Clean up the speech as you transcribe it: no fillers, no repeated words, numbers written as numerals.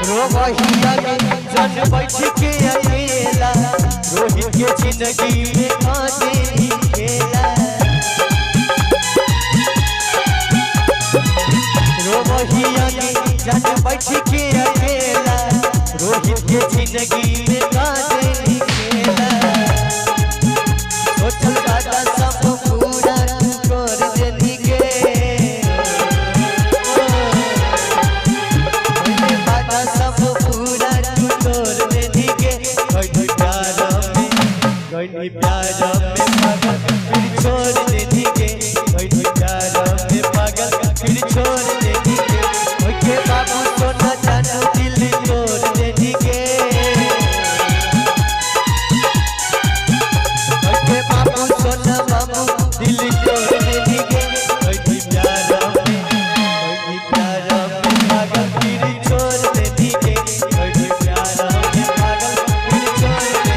रोहिया जन बैठ के अकेला रोहित के जिंदगी में काटे खेला रोहिया जन बैठ के